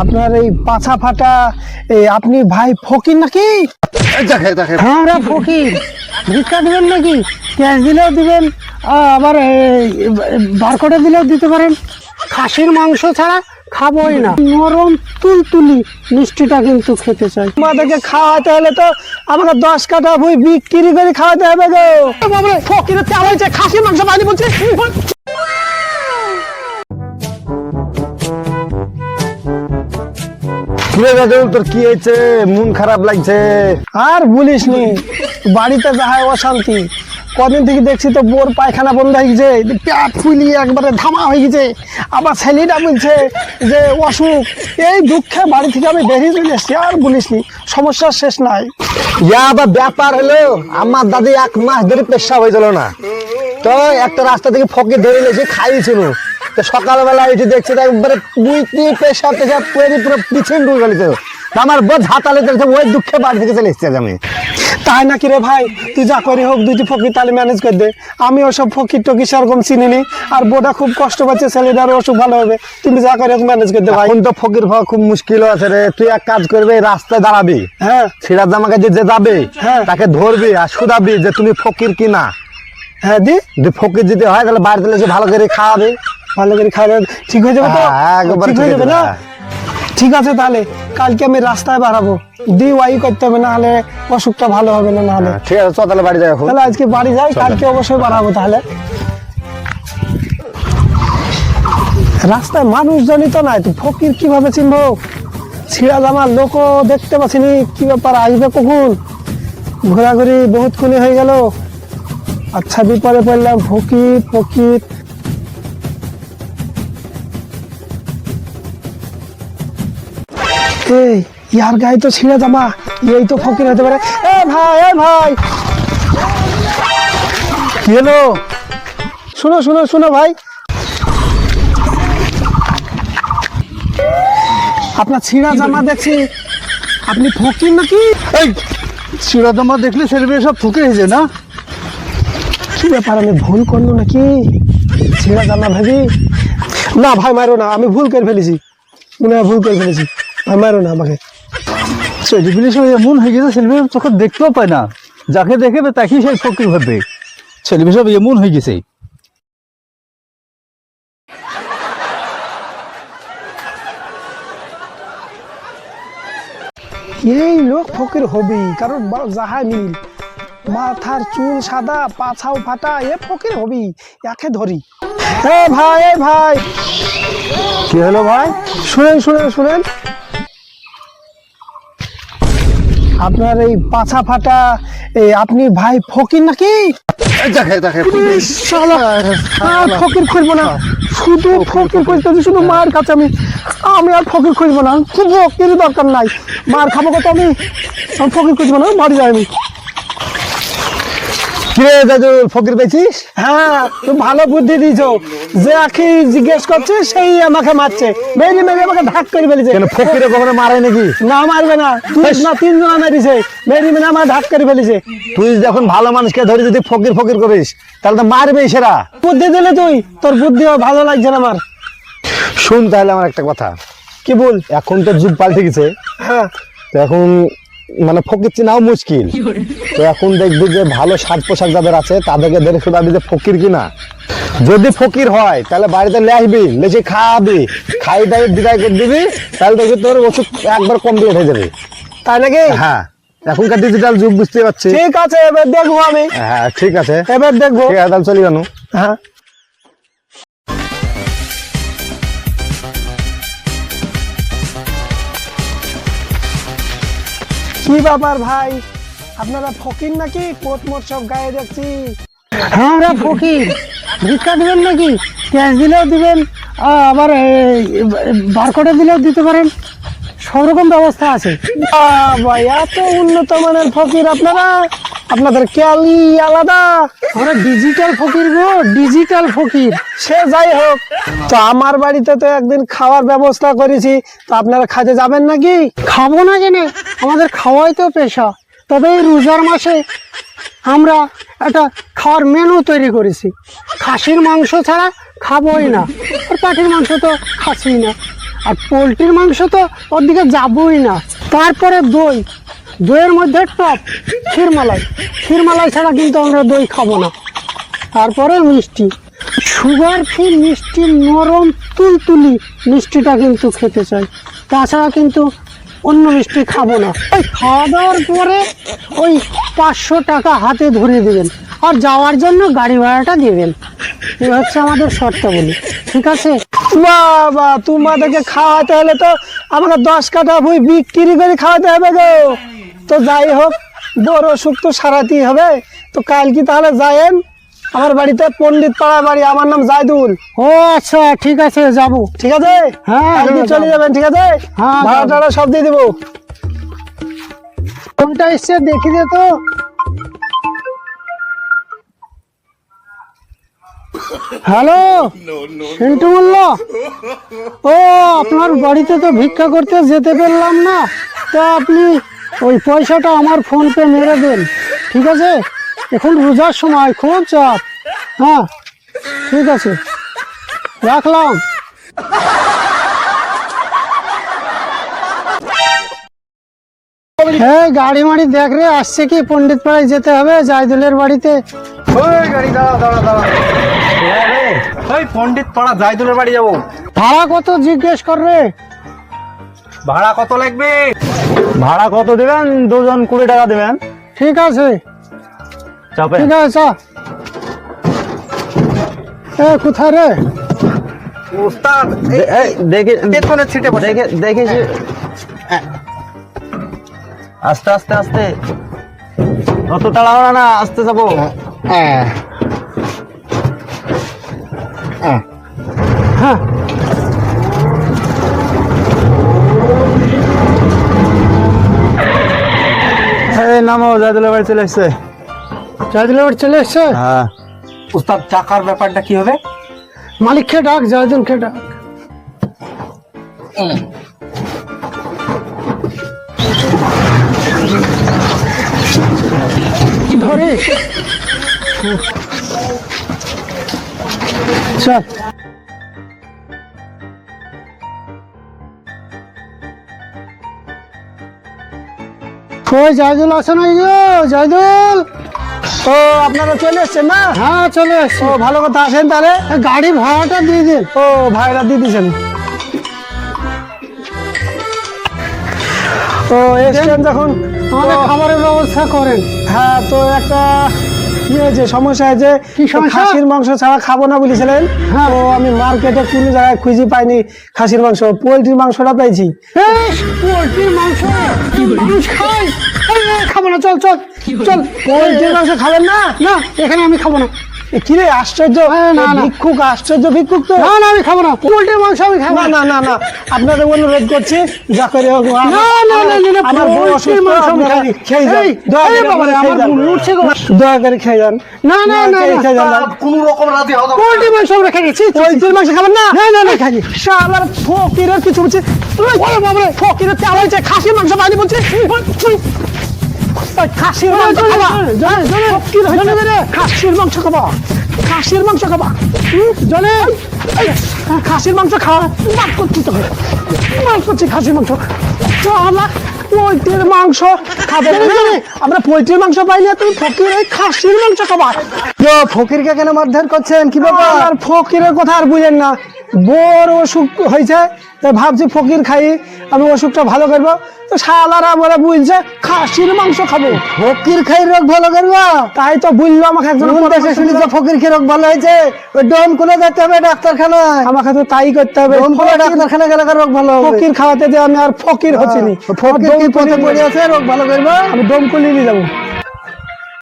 আপনার এই পাছা ফাটা আপনি ভাই ফকির নাকি? হ্যাঁ ফকির, ভিক্ষা দিবেন নাকি? ক্যাশ দিলেও দিবেন, আবার বার করে দিলেও দিতে পারেন। খাসির মাংস ছাড়া খাবোই না, নরম তুলতুলি মিষ্টিটা কিন্তু খেতে চাই। আমাদেরকে খাওয়াতে হলে তো আমাকে 10 কাটা বই বিক্রি করে খাওয়াতে হবে গো। ফকিরের তেল হয়েছে, খাসির মাংস পাইনি বলছে। তোর কি হয়েছে? মন খারাপ লাগছে? আর বলিস নি, বাড়িতে যাহায় অশান্তি। কদিন থেকে দেখছি তো বোর পায়খানা বন্ধ হয়ে গেছে, পেট ফুলিয়ে একবারে ধামা হয়ে গেছে। আবার ছেলেটা বলছে যে অসুখ। এই দুঃখে বাড়ি থেকে আমি বেরিয়ে চলে এসছি। আর বলিস নি, সমস্যার শেষ নাই। ইয়া আবার ব্যাপার হলো, আমার দাদি 1 মাস ধরে পেশাব হয়েছিল না, তো একটা রাস্তা থেকে ফকির ধরে লেছে খাইছিল। তো সকালবেলা এসে দেখছি একবারে বুঝতে পেশাব টেশাব করে পুরো পিছন ডুবে গেছে। আমার বোধ হাতালে চলছে, ওই দুঃখে বাড়ি থেকে চলে এসছি আমি। তাই নাকি রে ভাই? তুই যা করে হোক 2টি ফকির তাহলে ম্যানেজ করে দে। আমি ওসব ফকির টকির সেরকম চিনিনি, আর বোটা খুব কষ্ট পাচ্ছে, ছেলেটারও অসুখ ভালো হবে। তুমি যা করে হোক ম্যানেজ করে দে ভাই। এখন তো ফকির হওয়া খুব মুশকিল আছে রে। তুই এক কাজ করবি, রাস্তায় দাঁড়াবি, হ্যাঁ ছিড়া জামাকে যে যাবে হ্যাঁ তাকে ধরবি আর শুধাবি যে তুমি ফকির কিনা। হ্যাঁ যদি ফকির যদি হয় তাহলে বাড়িতে এসে ভালো করে খাওয়াবে, ভালো করে খাওয়া ঠিক হয়ে যাবে তো? একবারে ঠিক হয়ে যাবে না? ঠিক আছে, তাহলে কালকে আমি রাস্তায় বাড়াবো। ওয়াই করতে হবে, না হলে অসুখটা ভালো হবে না। না হলে ঠিক আছে, চল তাহলে বাড়ি যাই। এখন তাহলে আজকে বাড়ি যাই, কালকে অবশ্যই বাড়াবো। তাহলে রাস্তায় মানুষজনই তো নাই, তো ফকির কিভাবে চিনবো? ছিঁড়া জামার লোকও দেখতে পাচ্ছিনি, কি ব্যাপার, আসবে কখন? ঘোরাঘুরি বহুত খুনি হয়ে গেল। আচ্ছা বিপদে পড়লাম, ফকির ফকির। এই ইয়ার গায়ে তো ছিঁড়া জামা, এই তো ফকির হতে পারে। এ ভাই, এ ভাই, কি হলো? শুনো শুনো শুনো ভাই, আপনার ছিঁড়া জামা দেখছি, আপনি ফকির নাকি? এই ছিঁড়া জামা দেখলে ছেলেমেয়ে সব ফকির হয়েছে না? কি ব্যাপার, আমি ভুল করলো নাকি? ছিঁড়া জামা ভাবি না ভাই, মারো না, আমি ভুল করে ফেলেছি, মনে হয় ভুল করে ফেলেছি ভাই, মারো না আমাকে। ছেলেমেয়ে সব এমন হয়ে গেছে, ছেলেমেয়ে তখন দেখতেও পায় না, যাকে দেখবে তাকেই সে ফকির ভাববে। ছেলেমেয়ে সব এমন হয়ে গেছে। এই লোক ফকির হবেই, কারণ যাহাই মিল, মাথার চুল সাদা, পাছাও ফাটা, এ ফকির হবেই, একে ধরি। এ ভাই, এ ভাই, কি হলো ভাই? শুনেন শুনেন শুনেন, আপনার এই পাছা ফাটা আপনি ভাই ফকির নাকি? ফকির খুঁজবো না, শুধু ফকির খুঁজতে, শুধু মায়ের কাছে আমি আর ফকির খুঁজবো না। খুব ফকির দরকার নাই, মার খাবো কত, আমি ফকির খুঁজবো না, বাড়ি যাই আমি। কিরে দাদু, ফকির পেয়েছিস? হ্যাঁ, তুমি ভালো বুদ্ধি দিয়েছো। যে আখি জিজ্ঞেস করছে সেই আমাকে মারছে, মেরে মেরে আমাকে ধাক করে ফেলেছে। কেন ফকিরে কখনো মারে নাকি? না মারবে না, তুই না 3 জন মেরেছে, মেরে মেরে আমার ধাক করে ফেলেছে। তুই যখন ভালো মানুষকে ধরে যদি ফকির ফকির করিস তাহলে তো মারবেই সেরা। বুদ্ধি দিলে তুই, তোর বুদ্ধি ভালো লাগছে না আমার। শুন তাহলে আমার একটা কথা, কি বল? এখন তো যুগ পাল্টে গেছে, হ্যাঁ, তো এখন মানে ফকির চিনাও মুশকিল। তো এখন দেখবি যে ভালো সাজ পোশাক যাদের আছে তাদেরকে দেখে শুধাবি যে ফকির কিনা। যদি ফকির হয় তাহলে বাড়িতে নিয়ে আসবি, লেচে খাওয়াবি, খাই দাই বিদায় করে দিবি, তাহলে দেখবি তোর ওষুধ একবার কমপ্লিট হয়ে যাবে। তাই নাকি? হ্যাঁ, এখনকার ডিজিটাল যুগ, বুঝতে পারছি। ঠিক আছে, এবার দেখবো আমি। হ্যাঁ ঠিক আছে, এবার দেখবো। ঠিক আছে, তাহলে চলি জানো। হ্যাঁ, কি ব্যাপার ভাই, আপনারা ফকির নাকি? কোট মোট সব গায়ে দেখছি। হ্যাঁ রে ফকির, ভিক্ষা দিবেন নাকি? ক্যাশ দিলেও দিবেন, আবার বার করে দিলেও দিতে পারেন, সব রকম ব্যবস্থা আছে। ভাই এত উন্নত মানের ফকির আপনারা, আপনাদের ক্যালি আলাদা। আমরা ডিজিটাল ফকির গো, ডিজিটাল ফকির। সে যাই হোক, তো আমার বাড়িতে তো একদিন খাওয়ার ব্যবস্থা করেছি, তো আপনারা খাইতে যাবেন নাকি? খাবো না জেনে, আমাদের খাওয়াই তো পেশা। তবে এই রোজার মাসে আমরা একটা খাওয়ার মেনু তৈরি করেছি, খাসির মাংস ছাড়া খাবোই না, আর পাখির মাংস তো খাচ্ছি না। আর পোলট্রির মাংস তো ওর দিকে যাবই না। তারপরে দই, দইয়ের মধ্যে টপ ক্ষীরমালাই ছাড়া কিন্তু আমরা দই খাবো না। তারপরে মিষ্টি, সুগার ফ্রি মিষ্টি, নরম তুলতুলি মিষ্টিটা কিন্তু খেতে চাই, তাছাড়া কিন্তু অন্য মিষ্টি খাবো না। ওই খাওয়া দাওয়ার পরে ওই 500 টাকা হাতে ধরিয়ে দেবেন, আর যাওয়ার জন্য গাড়ি ভাড়াটা দেবেন। এই হচ্ছে আমাদের শর্তাবলী, ঠিক আছে? বাবা, তোমাদেরকে খাওয়াতে হলে তো আমাকে 10 কাঠা বই বিক্রি করে খাওয়াতে হবে গো। তো যাই হোক, বড় সুখ তো সারাতেই হবে। তো কাল কি তাহলে যায়েন আমার বাড়িতে, পণ্ডিত পাড়া বাড়ি, আমার নাম জায়দুল। ও আচ্ছা, ঠিক আছে, যাবো। ঠিক আছে, হ্যাঁ, একদিন চলে যাবো। যাবেন, ঠিক আছে? হ্যাঁ, ভাড়া টাড়া সব দিয়ে দেবো। কোনটা এসছে দেখি দে তো। হ্যালো, সিন্টু বলল? ও, আপনার বাড়িতে তো ভিক্ষা করতে যেতে পারলাম না, তা আপনি ওই পয়সাটা আমার ফোন পে মেরে দেন, ঠিক আছে? এখন রোজার সময়, খুব চাপ। হ্যাঁ, ঠিক আছে, রাখলাম। হ্যাঁ, গাড়ি মাড়ি দেখ রে, আসছে কি? পণ্ডিত পাড়ায় যেতে হবে, জায়দুলের বাড়িতে। ওই গাড়ি দাঁড়া দাঁড়া দাঁড়া, ওই পণ্ডিত পাড়া জায়দুলের বাড়ি যাবো। ভাড়া কত জিজ্ঞেস কর রে। ভাড়া কত লাগবে? ভাড়া কত দেবেন? 2 জন 20 টাকা দেবেন। ঠিক আছে, চাপে ঠিক আছে, চা। এ কোথায় রে? উস্তাদ, দেখে পেছনের সিটে দেখে দেখেছি। আস্তে আস্তে আস্তে, অত তাড়াহুড়া না, আস্তে যাবো। হ্যাঁ, এই নামো, জায়দুলের বাড়ি চলে এসছে। জায়দুলের বাড়ি চলে এসছে? হ্যাঁ। উস্তাদ, টাকার ব্যাপারটা কি হবে? মালিককে ডাক, জায়দুলকে ডাক। ধরে চল। কই জায়দুল আছে না? জায়দুল, তো আপনারা চলে এসছেন না? হ্যাঁ চলে এসছি। ও, ভালো কথা, আসেন তাহলে। গাড়ি ভাড়াটা দিয়ে দিন। ও, ভাইরা দিয়ে দিয়েছেন। তো এসছেন যখন, আমাদের খাবারের ব্যবস্থা করেন। হ্যাঁ, তো একটা কি হয়েছে, সমস্যা হয়েছে। কি সমস্যা? তো খাসির মাংস ছাড়া খাবো না বলেছিলেন। হ্যাঁ। তো আমি মার্কেটে কোনো জায়গায় খুঁজে পাইনি খাসির মাংস, পোলট্রির মাংসটা পেয়েছি। পোলট্রির মাংস মানুষ খায়? খাবো না, চল চল চল। পোলট্রির মাংস খাবেন না? না, এখানে আমি খাবো না। কি রে, আশ্চর্য! না, না। ভিক্ষুক, আশ্চর্য ভিক্ষুক তো। না না, আমি খাবো না, পোলট্রির মাংস আমি খাবো না না না না, আপনাদের অনুরোধ করছি, যা করে হোক। না না না, আমার বউ পোলট্রির অসুস্থ, মাংস আমি আপনারা খাই। খেয়ে যান। এই, দয়া করে এই বাবা রে, আপনারা আমার খেয়ে যান। বুড়ি উঠছে গো। দয়া করে খেয়ে যান। না না না, খেয়ে যান। কোন রকম রাজি হওয়া পোলট্রির মাংস আমরা খাই গেছি। পোলট্রির মাংস খাবেন না? না না না, খাই। শালার ফকিরের কিছু বলছে। ফকিরের তেল হয়েছে, খাসির মাংস পাইনি বলছে। খাসির মাংস খাবা, ফকির হয়েছে। খাসির মাংস খাবা, খাসির মাংস খাবা। জলে খাসির মাংস খাওয়া বাদ করছি, তো বাদ করছি খাসির মাংস। তো আমরা পোলট্রির মাংস খাবে না? আমরা পোলট্রির মাংস পাই না, তুমি ফকির এই খাসির মাংস খাবা। ফকিরকে কেন মারধর করছেন? কি ব্যাপার? আর ফকিরের কথা আর বুঝেন না, বড় অসুখ হয়েছে, তাই ভাবছি ফকির খাই, আমি অসুখটা ভালো করবো। তো শালারা আমরা বুঝছে খাসির মাংস খাবো। ফকির খাই রোগ ভালো করবো, তাই তো বুঝলো আমাকে একজন। শুনি যে ফকির খেয়ে রোগ ভালো হয়েছে, ওই ডোম খুলে যেতে হবে ডাক্তারখানায়। আমাকে তো তাই করতে হবে, ডাক্তারখানা গেলে রোগ ভালো হবে। ফকির খাওয়াতে যে আমি আর ফকির হচ্ছি নি। ফকির কি পথে পড়ে আছে, রোগ ভালো করবো, আমি ডোম খুলে নিয়ে যাবো।